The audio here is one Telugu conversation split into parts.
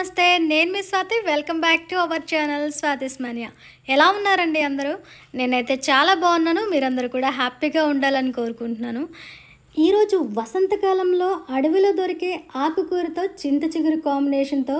నమస్తే నేను మీ Swathi welcome back to our channel Swathi's mania. ఎలా ఉన్నారండి అందరూ? నేనైతే చాలా బాగున్నాను. మీరందరూ కూడా హ్యాపీగా ఉండాలని కోరుకుంటున్నాను. ఈరోజు వసంతకాలంలో అడవిలో దొరికే ఆకుకూరతో చింత చిగురు కాంబినేషన్తో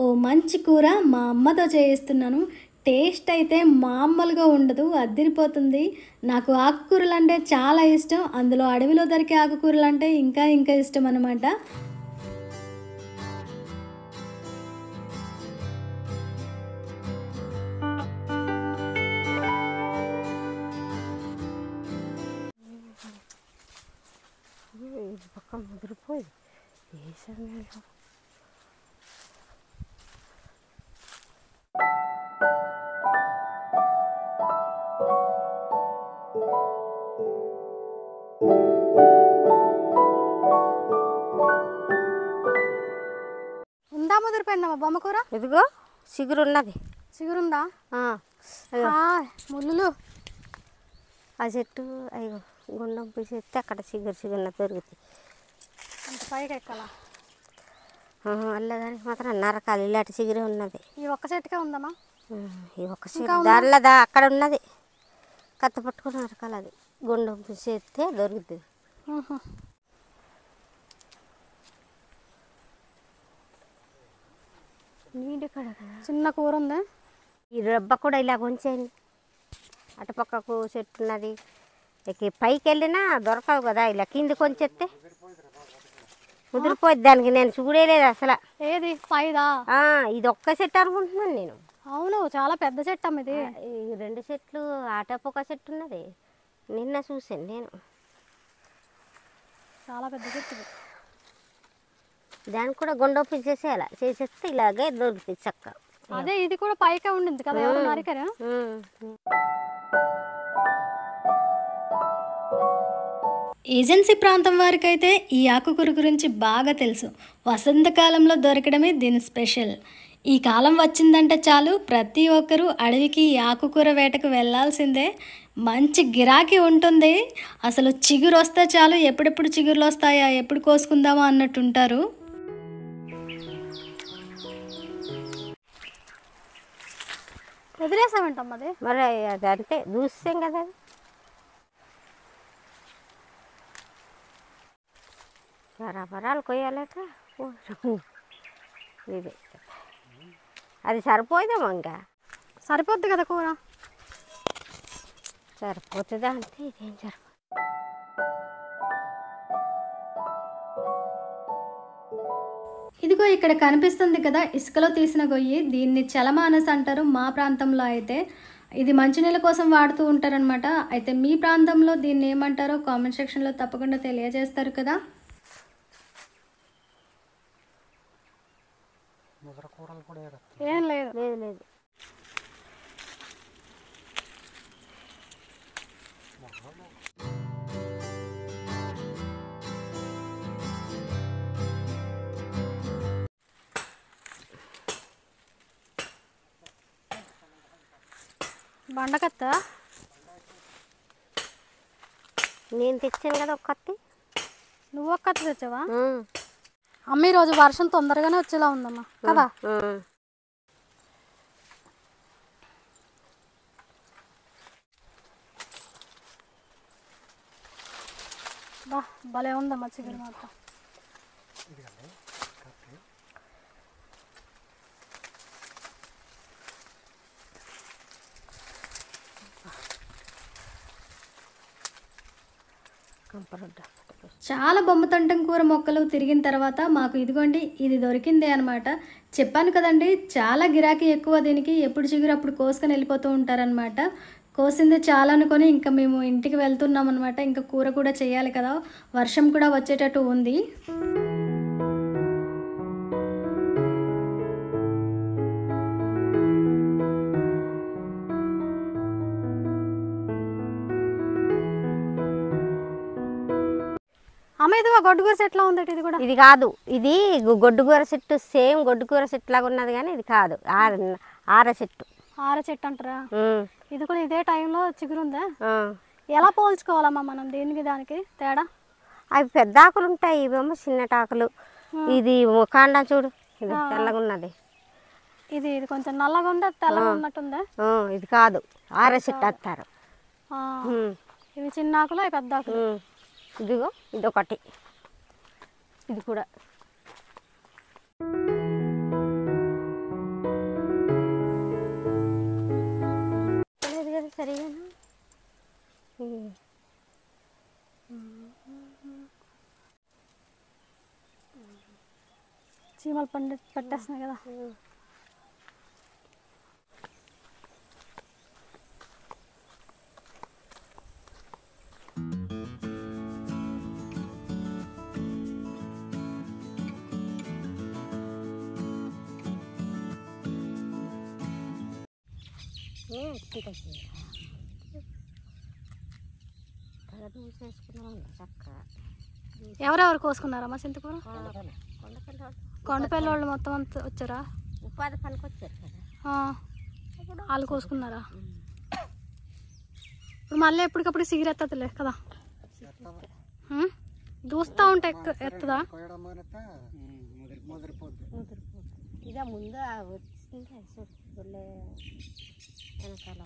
ఓ మంచి కూర మా అమ్మతో చేయిస్తున్నాను. టేస్ట్ అయితే మామూలుగా ఉండదు, అద్దిరిపోతుంది. నాకు ఆకుకూరలు అంటే చాలా ఇష్టం, అందులో అడవిలో దొరికే ఆకుకూరలు అంటే ఇంకా ఇష్టం అన్నమాట. పక్క ముదిరిపోయి వేసాను. ఉందా ముదిరిపోయిందమ్మా బొమ్మ కూర? ఇదిగో చిగురు ఉన్నది. చిగురుందా? ముళ్ళు ఆ చెట్టు అయ్యో గుండం పూసేస్తే అక్కడ చిగురు దొరుకుతాయి. అంత పైకి ఎక్కాలా? అల్లదానికి మాత్రం నరకాలి. ఇలాంటి చిగురే ఉన్నది. ఈ ఒక్క చెట్టుకే ఉందమ్మా? ఈ ఒక్క చెట్టు దారిలో అక్కడ ఉన్నది. కత్త పట్టుకుని నరకాలి. అది గుండం పూసేస్తే దొరుకుతుంది. నీటి కడ చిన్న కూర ఉందా? ఈ రబ్బ కూడా ఇలా ఉంచేయండి. అటుపక్కకు చెట్టు ఉన్నది. పైకి వెళ్ళినా దొరకవు కదా, ఇలా కింది కొంచెత్తే ముదిరిపోద్ది. దానికి నేను చూడలేదు అసలు. ఏది పైదా? ఇది ఒక్క చెట్టు అనుకుంటున్నాను నేను. అవును, చాలా పెద్ద చెట్టు అమ్మ ఇది. ఈ రెండు చెట్లు అటపొక్క చెట్టు ఉన్నది. నిన్న చూసాను నేను. చాలా పెద్ద చెట్టు. దానికి కూడా గుండొప్పి చేసేయాలి. చేసేస్తే ఇలాగే దొరుకుతుంది చక్క. అదే ఇది కూడా పైకే ఉండింది కదా, ఎవరు నరికారా? ఏజెన్సీ ప్రాంతం వారికైతే ఈ ఆకుకూర గురించి బాగా తెలుసు. వసంతకాలంలో దొరకడమే దీని స్పెషల్. ఈ కాలం వచ్చిందంటే చాలు ప్రతి ఒక్కరూ అడవికి ఈ ఆకుకూర వేటకు వెళ్ళాల్సిందే. మంచి గిరాకీ ఉంటుంది. అసలు చిగురు వస్తే చాలు, ఎప్పుడెప్పుడు చిగురులు వస్తాయా, ఎప్పుడు కోసుకుందామా అన్నట్టు ఉంటారు. వదిలేసామంటమ్మది మరి అది అంటే చూస్తాం కదా. పరాలు కొయ్యాలేక ఇదే అది సరిపోయేదేమో. ఇంకా సరిపోద్ది కదా కూర. సరిపోతుందా అంటే ఇదేం సరిపోతుంది. ఇదిగో ఇక్కడ కనిపిస్తుంది కదా ఇసుకలో తీసిన గొయ్యి, దీన్ని చలమానస్ అంటారు మా ప్రాంతంలో. అయితే ఇది మంచినీళ్ళ కోసం వాడుతూ ఉంటారనమాట. అయితే మీ ప్రాంతంలో దీన్ని ఏమంటారో కామెంట్ సెక్షన్లో తప్పకుండా తెలియజేస్తారు కదా. ఏం లేదు లేదు. బండకత్త నేను తెచ్చాను కదా ఒక కత్తి. నువ్వు ఒక కత్తి తెచ్చావా? అమ్మ ఈరోజు వర్షం తొందరగానే వచ్చేలా ఉందమ్మా కదా. భలే ఉందమ్మా చిగురు మాత్రం. చాలా బొమ్మతంటం కూర మొక్కలు తిరిగిన తర్వాత మాకు ఇదిగోండి ఇది దొరికింది అనమాట. చెప్పాను కదండి, చాలా గిరాకీ ఎక్కువ దీనికి. ఎప్పుడు చిగురు అప్పుడు కోసుకొని వెళ్ళిపోతూ ఉంటారనమాట. కోసింది చాలా అనుకొని ఇంకా మేము ఇంటికి వెళ్తున్నాం అనమాట. ఇంకా కూర కూడా చేయాలి కదా, వర్షం కూడా వచ్చేటట్టు ఉంది. అమ్మ ఇది గొడ్డుగూర చెట్టు లా ఉంది. ఇది కూడా ఇది కాదు. ఇది గొడ్డుగూర చెట్టు, సేమ్ గొడ్డుగూర చెట్టు లాగా ఉన్నది కానీ ఇది కాదు. ఆర చెట్టు. ఆర చెట్టు అంటారా? ఇది కూడా ఇదే టైంలో చిగురుందా? ఎలా పోల్చుకోవాలమ్మా మనం దీనికి దానికి తేడా? అవి పెద్ద ఆకులు ఉంటాయి, ఇవేమో చిన్నటి ఆకులు. ఇది కాండం చూడు, ఇది తెల్లగా ఉన్నది. ఇది ఇది కొంచెం నల్లగా ఉండే తెల్లగా ఉన్నట్టుందా? ఇది కాదు, ఆరసెట్టు వేస్తారు. ఇవి చిన్న ఆకులు, అవి పెద్ద ఆకులు. ఇదిగో ఇదొకటి, ఇది కూడా. కదా సరిగా చీమలు పట్టేస్తున్నాయి కదా. ఎవరెవరు కోసుకున్నారమ్మా చింతకూర? కొండపల్లి వాళ్ళు మొత్తం అంతా వచ్చారా? ఉపాధి పనికి వచ్చారు కదా, వాళ్ళు కోసుకున్నారా? ఇప్పుడు మళ్ళీ ఎప్పటికప్పుడు సిగిరెత్తలే కదా, దూస్తా ఉంటే ఎత్తదా? ఇక ముందు వచ్చింది వెనకాల.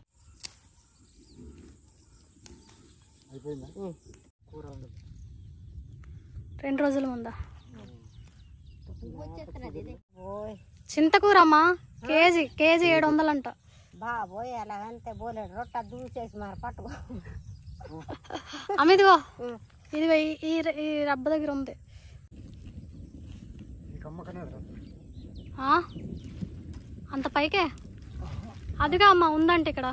కూర 2 రోజుల ముందా? చింతకూర అమ్మా కేజీ 700 అంట. బాబోయ్ అలాగంటే బోలేడు రొట్ట దూచేసి మరి పట్టుకో. అమ్మ ఇదిగో ఇదిగో ఈ రబ్బ దగ్గర ఉంది. అంత పైకే అదిగా అమ్మ ఉందంటే ఇక్కడ.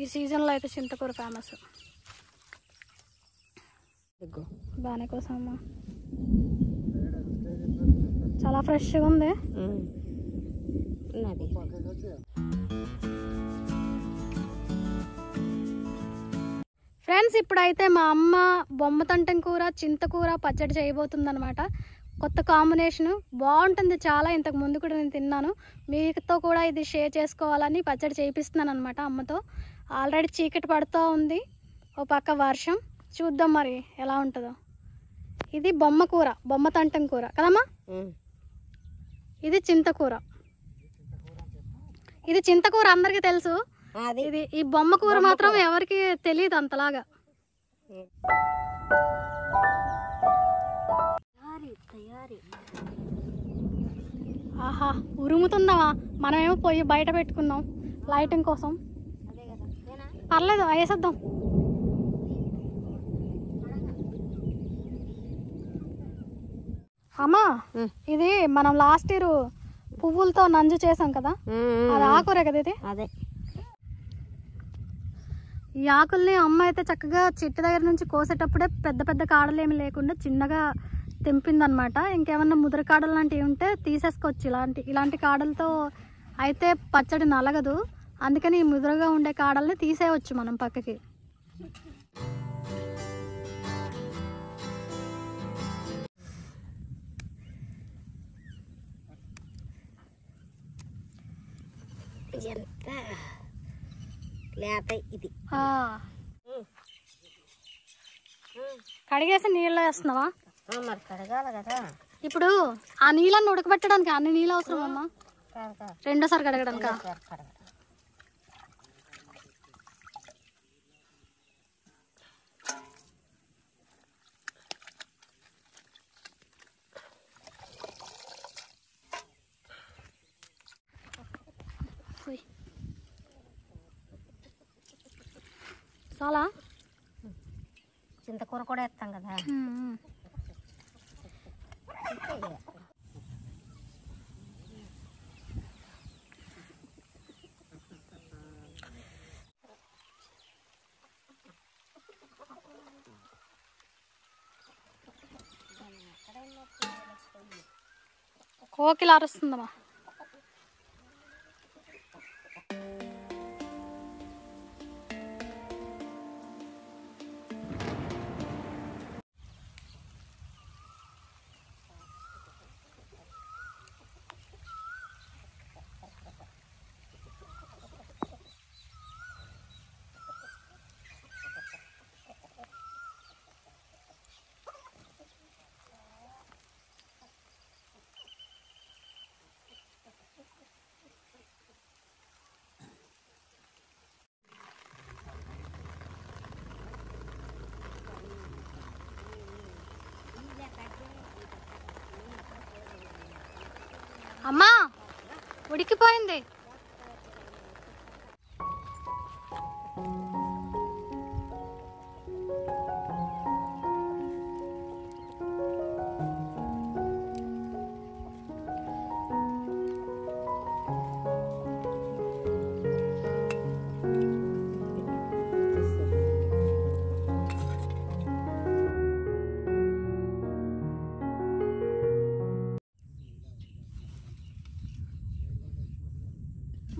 ఈ సీజన్లో అయితే చింతకూర ఫేమస్. బాగానే కోసం అమ్మా, చాలా ఫ్రెష్గా ఉంది. ఫ్రెండ్స్ ఇప్పుడైతే మా అమ్మ బొమ్మతంటం కూర చింతకూర పచ్చడి చేయబోతుందన్నమాట. కొత్త కాంబినేషను బాగుంటుంది చాలా. ఇంతకు ముందు కూడా నేను తిన్నాను. మీతో కూడా ఇది షేర్ చేసుకోవాలని పచ్చడి చేయిస్తున్నాను అనమాట అమ్మతో. ఆల్రెడీ చీకటి పడుతూ ఉంది, ఓ పక్క వర్షం. చూద్దాం మరి ఎలా ఉంటుందో. ఇది బొమ్మ కూర, బొమ్మతంటం కూర కదమ్మా. ఇది చింతకూర. ఇది చింతకూర అందరికీ తెలుసు. ఇది ఈ బొమ్మ కూర మాత్రం ఎవరికి తెలియదు అంతలాగా. ఆహా ఉరుముతుందమ్మా. మనమేమో పొయ్యి బయట పెట్టుకున్నాం లైటింగ్ కోసం. పర్లేదు వేసేద్దాం. అమ్మా ఇది మనం లాస్ట్ ఇయర్ పువ్వులతో నంజు చేసాం కదా, అది ఆకురే కదా ఇది. అదే ఈ ఆకుల్ని అమ్మ అయితే చక్కగా చెట్టు దగ్గర నుంచి కోసేటప్పుడే పెద్ద పెద్ద కాడలు ఏమి లేకుండా చిన్నగా తెంపిందనమాట. ఇంకేమన్నా ముద్ర కాడలు లాంటివి ఉంటే తీసేసుకోవచ్చు. ఇలాంటి కాడలతో అయితే పచ్చడి నలగదు. అందుకని ఈ ముద్రగా ఉండే కాడల్ని తీసేయవచ్చు మనం పక్కకి. ఎంత లేత ఇది. కడిగేసి నీళ్ళు వేస్తున్నావా? మరి కడగాలి కదా. ఇప్పుడు ఆ నీళ్ళని ఉడకబెట్టడానికి అన్ని నీళ్ళు అవసరం అమ్మా? రెండోసారి కడగడానిక? చాలా చింతకూర కూడా వేస్తాం కదా. కోకిల అరుస్తుందమ్మా. అమ్మా ఉడికిపోయింది.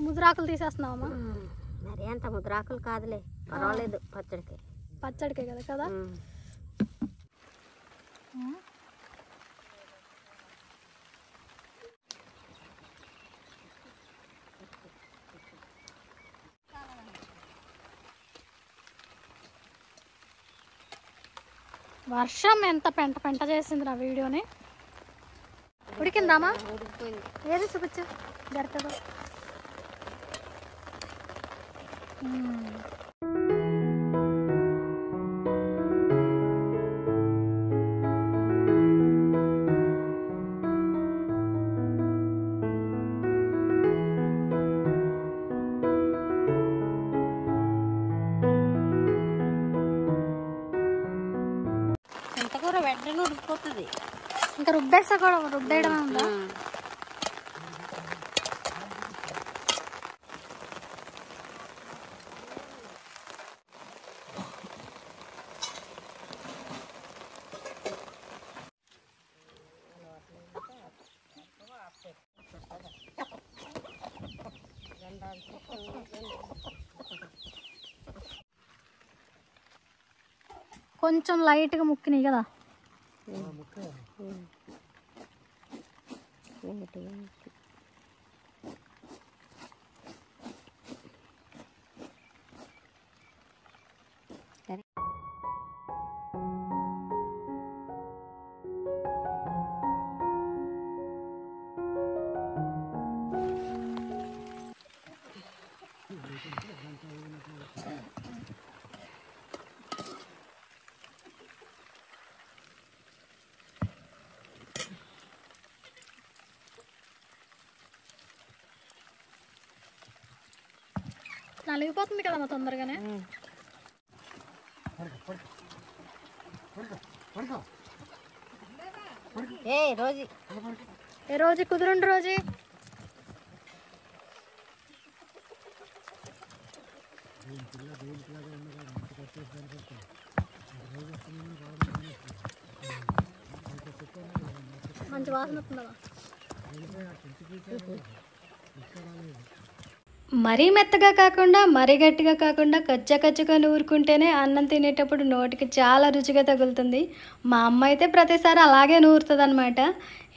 ముద్రాకులు తీసేస్తున్నావమ్మా? మరి అంత ముద్రాకులు కాదులే, పర్వాలేదు పచ్చడికి. పచ్చడికే కదా కదా. వర్షం ఎంత పెంట పెంట చేసింది నా వీడియోని. ఉడికిందామా? ఉడికిపోయింది. ఏది చూపించు జరుగుతుందో. చింతకూర వెంటనే ఉడికిపోతుంది. ఇంకా రుబ్బేస్తా కూడా, రుబ్బేయడమే ఉందా? కొంచెం లైట్గా ముక్కినాయి కదా. నలిగిపోతుంది కదమ్మా తొందరగానే. ఏ రోజు కుదురుండి రోజు. మంచి వాసన వస్తుందా? మరీ మెత్తగా కాకుండా మరీ గట్టిగా కాకుండా కచ్చగా నూరుకుంటేనే అన్నం తినేటప్పుడు నోటికి చాలా రుచిగా తగులుతుంది. మా అమ్మ అయితే ప్రతిసారి అలాగే నూరుతుంది అనమాట.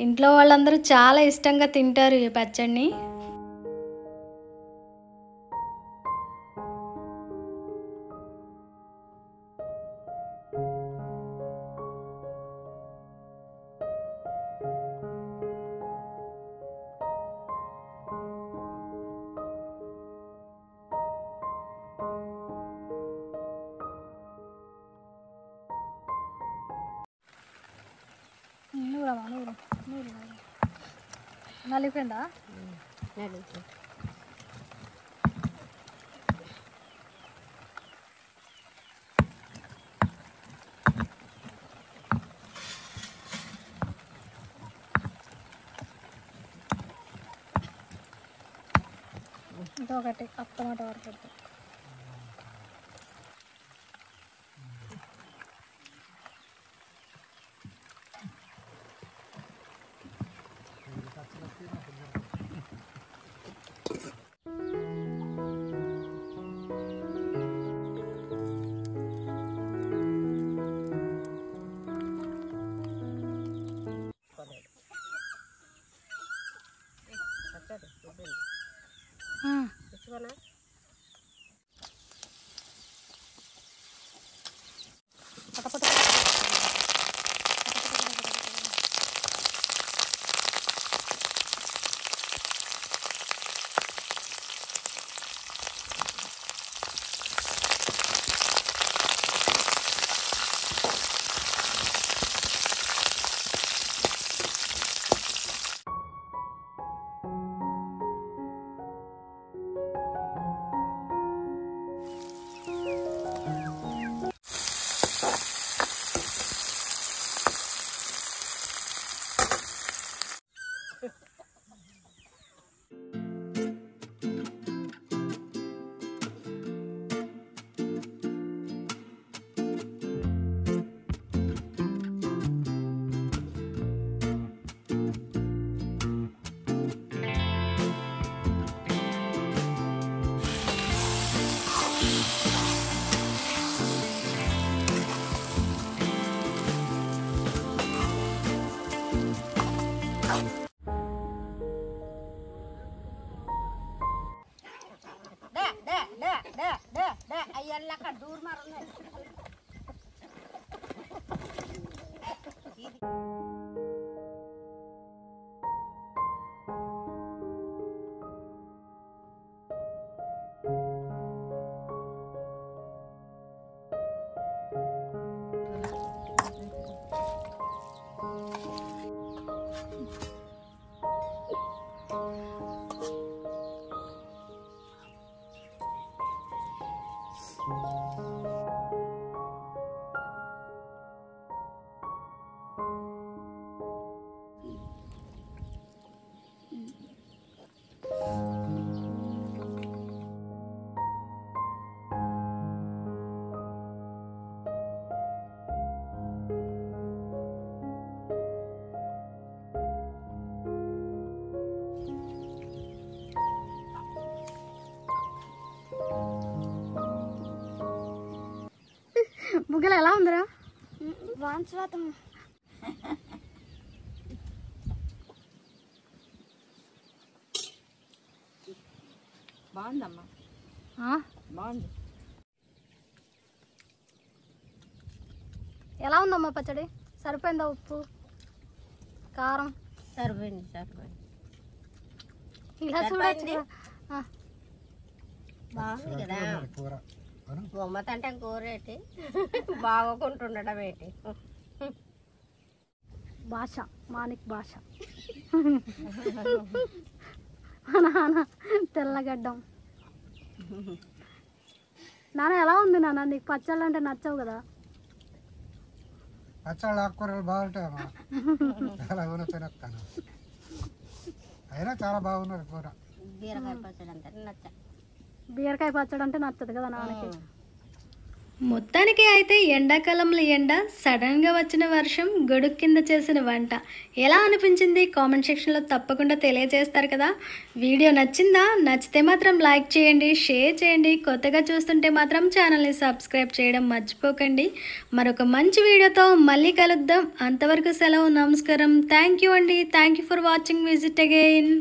ఇంట్లో వాళ్ళందరూ చాలా ఇష్టంగా తింటారు ఈ పచ్చడిని. నలిగిపోయిందా? ఇంకొకటి టమాట వరకు పెడతాం. బుగ్గలు ఎలా ఉందిరా? బాగుందమ్మా, బాగుంది. ఎలా ఉందమ్మా పచ్చడి? సరిపోయిందా? ఉప్పు కారం సరిపోయింది. ఇలా చూడొచ్చు. బాగుంది కదా. బొమ్మత అంటే కూర ఏంటి, బాగోకుంటుండడం ఏంటి. భాష మానిక్ భాష. నాన్న తెల్లగడ్డం. నాన్న ఎలా ఉంది నాన్న? నీకు పచ్చళ్ళు అంటే నచ్చవు కదా? పచ్చళ్ళు ఆకుకూరలు బాగుంటాయమ్మా, చాలా ఊర తినేస్తాను. అయినా చాలా బాగున్నారు కూర. బీరకాయ పచ్చడి అంటే నచ్చ. బీరకాయ పచ్చడి అంటే నచ్చదు కదా నాన్నకి. మొత్తానికి అయితే ఎండాకాలంలో ఎండ, సడన్గా వచ్చిన వర్షం, గొడుగు కింద చేసిన వంట ఎలా అనిపించింది కామెంట్ సెక్షన్లో తప్పకుండా తెలియజేస్తారు కదా. వీడియో నచ్చిందా? నచ్చితే మాత్రం లైక్ చేయండి, షేర్ చేయండి. కొత్తగా చూస్తుంటే మాత్రం ఛానల్ని సబ్స్క్రైబ్ చేయడం మర్చిపోకండి. మరొక మంచి వీడియోతో మళ్ళీ కలుద్దాం. అంతవరకు సెలవు, నమస్కారం. థ్యాంక్ యూ అండి. Thank you for watching. Visit again.